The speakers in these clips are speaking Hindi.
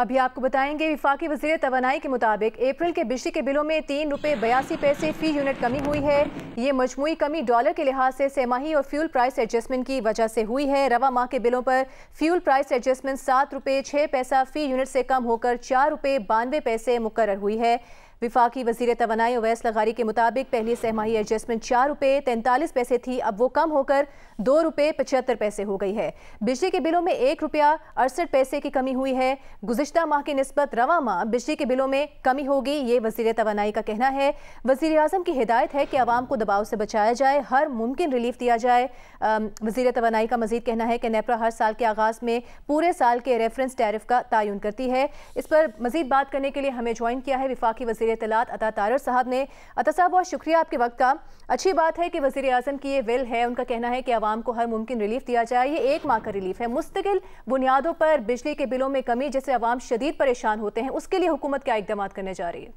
अभी आपको बताएंगे विफाकी वज़ीर तवानाई के मुताबिक अप्रैल के बिजली के बिलों में ₹3.82 फी यूनिट कमी हुई है। ये मजमूई कमी डॉलर के लिहाज से सेमाही और फ्यूल प्राइस एडजस्टमेंट की वजह से हुई है। रवा माह के बिलों पर फ्यूल प्राइस एडजस्टमेंट ₹7.06 फी यूनिट से कम होकर ₹4.92 मुकर्रर हुई है। विफाकी वज़ीर तवानाई उवैस लगारी के मुताबिक पहली सहमाही एडजस्टमेंट ₹4.43 थी, अब वो कम होकर ₹2.75 हो गई है। बिजली के बिलों में ₹1.68 की कमी हुई है। गुज़िश्ता माह की निस्बत रवा माह बिजली के बिलों में कमी होगी, ये वज़ीर तवानाई का कहना है। वज़ीर आज़म की हिदायत है कि आवाम को दबाव से बचाया जाए, हर मुमकिन रिलीफ दिया जाए। वज़ीर तवानाई का मजीद कहना है कि नेपरा हर साल के आगाज़ में पूरे साल के रेफरेंस टैरिफ का तयन करती है। इस पर मजीद बात करने के लिए हमें ज्वाइन किया है विफाकी वज़ीर इत्तलात अता तारर साहब ने। अता साहब, बहुत शुक्रिया आपके वक्त का। अच्छी बात है कि वज़ीर आज़म की ये विल है, उनका कहना है कि आवाम को हर मुमकिन रिलीफ दिया जाए। ये एक माह का रिलीफ है। मुस्तकिल बुनियादों पर बिजली के बिलों में कमी जिससे आवाम शदीद परेशान होते हैं, उसके लिए हुकूमत क्या इकदाम करने जा रही है?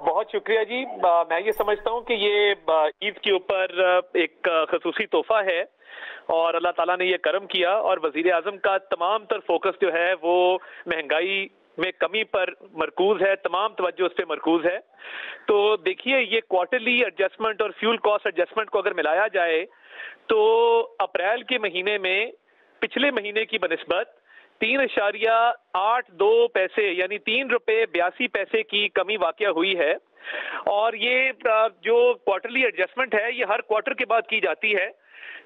बहुत शुक्रिया जी। मैं ये समझता हूँ कि ये ईद के ऊपर एक खसूसी तोहफा है और अल्लाह ताला ने ये करम किया और वज़ीर आज़म का तमाम तर फोकस जो है वो महंगाई में कमी पर मरकूज है, तमाम तवज्जो उस पर मरकूज है। तो देखिए, ये क्वार्टरली एडजस्टमेंट और फ्यूल कॉस्ट एडजस्टमेंट को अगर मिलाया जाए तो अप्रैल के महीने में पिछले महीने की बनिस्बत 3.82 यानी ₹3.82 की कमी वाक़या हुई है। और ये जो क्वार्टरली एडजस्टमेंट है ये हर क्वार्टर के बाद की जाती है।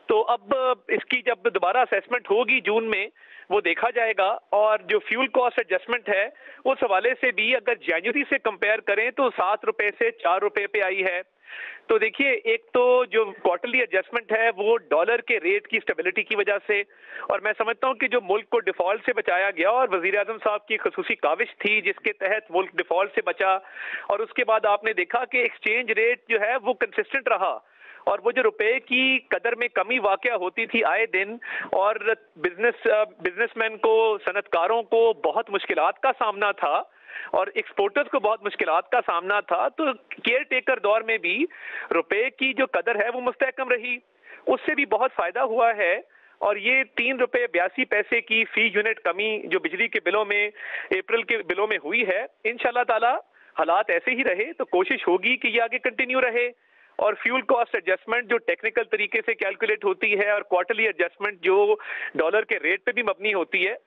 तो अब इसकी जब दोबारा असेसमेंट होगी जून में, वो देखा जाएगा। और जो फ्यूल कॉस्ट एडजस्टमेंट है उस हवाले से भी अगर जनवरी से कंपेयर करें तो ₹7 से ₹4 पे आई है। तो देखिए, एक तो जो क्वार्टरली एडजस्टमेंट है वो डॉलर के रेट की स्टेबिलिटी की वजह से, और मैं समझता हूं कि जो मुल्क को डिफॉल्ट से बचाया गया और वजीर आजम साहब की खसूसी काविश थी जिसके तहत मुल्क डिफॉल्ट से बचा, और उसके बाद आपने देखा कि एक्सचेंज रेट जो है वो कंसिस्टेंट रहा और वो जो रुपए की कदर में कमी वाकया होती थी आए दिन, और बिजनेसमैन को, सनतकारों को बहुत मुश्किलात का सामना था और एक्सपोर्टर्स को बहुत मुश्किलात का सामना था। तो केयर टेकर दौर में भी रुपए की जो कदर है वो मुस्तहकम रही, उससे भी बहुत फायदा हुआ है। और ये ₹3.82 की फी यूनिट कमी जो बिजली के बिलों में अप्रैल के बिलों में हुई है, इंशाल्लाह ताला हालात ऐसे ही रहे तो कोशिश होगी कि ये आगे कंटिन्यू रहे। और फ्यूल कॉस्ट एडजस्टमेंट जो टेक्निकल तरीके से कैलकुलेट होती है और क्वार्टरली एडजस्टमेंट जो डॉलर के रेट पे भी मबनी होती है,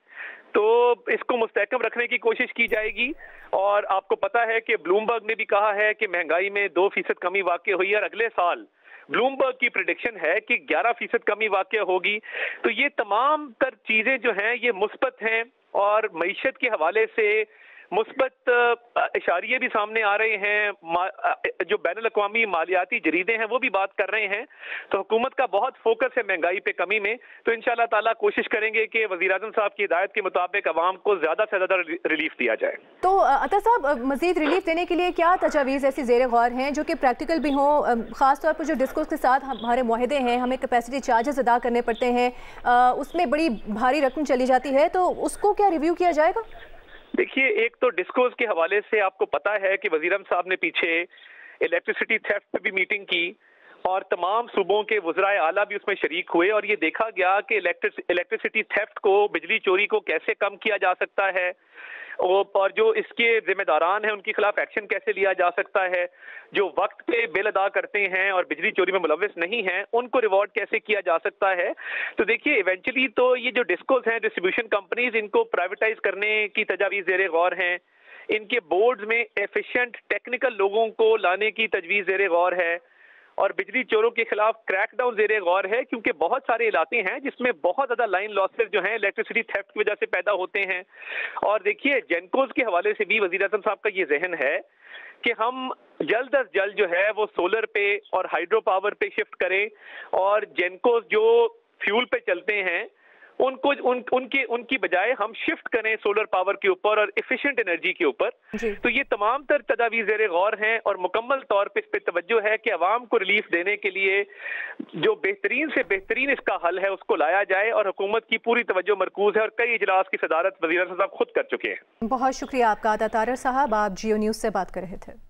तो इसको मुस्तहकम रखने की कोशिश की जाएगी। और आपको पता है कि ब्लूमबर्ग ने भी कहा है कि महंगाई में 2% कमी वाक़या हुई है और अगले साल ब्लूमबर्ग की प्रेडिक्शन है कि 11% कमी वाक़या होगी। तो ये तमाम तर चीजें जो हैं ये मुस्बत हैं और मईशत के हवाले से मुस्बत इशारे भी सामने आ रहे हैं। जो बैनुल अक़वामी मालियाती जरीदे हैं वो भी बात कर रहे हैं। तो हुकूमत का बहुत फोकस है महंगाई पे कमी में। तो इंशाल्लाह ताला कोशिश करेंगे कि वज़ीर आज़म साहब की हिदायत के मुताबिक आवाम को ज़्यादा से ज़्यादा रिलीफ दिया जाए। तो अता साहब, मज़ीद रिलीफ देने के लिए क्या तजावीज़ ऐसी ज़ेर गौर हैं जो कि प्रैक्टिकल भी हों? ख़ासतौर पर जो डिस्कोस के साथ हमारे मुआहदे हैं, हमें कैपेसिटी चार्जेस अदा करने पड़ते हैं, उसमें बड़ी भारी रकम चली जाती है, तो उसको क्या रिव्यू किया जाएगा? देखिए, एक तो डिस्कोस के हवाले से आपको पता है कि वज़ीर आज़म साहब ने पीछे इलेक्ट्रिसिटी थेफ्ट पे भी मीटिंग की और तमाम सूबों के वज़राए आला भी उसमें शरीक हुए और ये देखा गया कि इलेक्ट्रिसिटी थेफ्ट को, बिजली चोरी को कैसे कम किया जा सकता है और जो इसके जिम्मेदारान हैं उनके खिलाफ एक्शन कैसे लिया जा सकता है, जो वक्त पे बिल अदा करते हैं और बिजली चोरी में मुलव्विस नहीं हैं उनको रिवॉर्ड कैसे किया जा सकता है। तो देखिए, इवेंचुअली तो ये जो डिस्कोस हैं, डिस्ट्रीब्यूशन कंपनीज, इनको प्राइवेटाइज करने की तजावीज़ ज़ेर गौर हैं। इनके बोर्ड्स में एफिशिएंट टेक्निकल लोगों को लाने की तजवीज़ ज़ेर गौर है और बिजली चोरों के खिलाफ क्रैकडाउन ज़ेर गौर है, क्योंकि बहुत सारे इलाके हैं जिसमें बहुत ज़्यादा लाइन लॉसेस जो हैं इलेक्ट्रिसिटी थेफ्ट की वजह से पैदा होते हैं। और देखिए, जेनकोस के हवाले से भी वज़ीर आज़म साहब का ये जहन है कि हम जल्द अज जल्द जो है वो सोलर पे और हाइड्रो पावर पे शिफ्ट करें और जेनकोस जो फ्यूल पे चलते हैं उनको उनकी बजाय हम शिफ्ट करें सोलर पावर के ऊपर और एफिशिएंट एनर्जी के ऊपर। तो ये तमाम तर तजावीज़ ज़ेर गौर हैं और मुकम्मल तौर पे इस पे तवज्जो है कि आवाम को रिलीफ देने के लिए जो बेहतरीन से बेहतरीन इसका हल है उसको लाया जाए और हुकूमत की पूरी तवज्जो मरकूज है और कई इजलास की सदारत वज़ीर आज़म साहब खुद कर चुके हैं। बहुत शुक्रिया आपका अता तारर साहब, आप जियो न्यूज़ से बात कर रहे थे।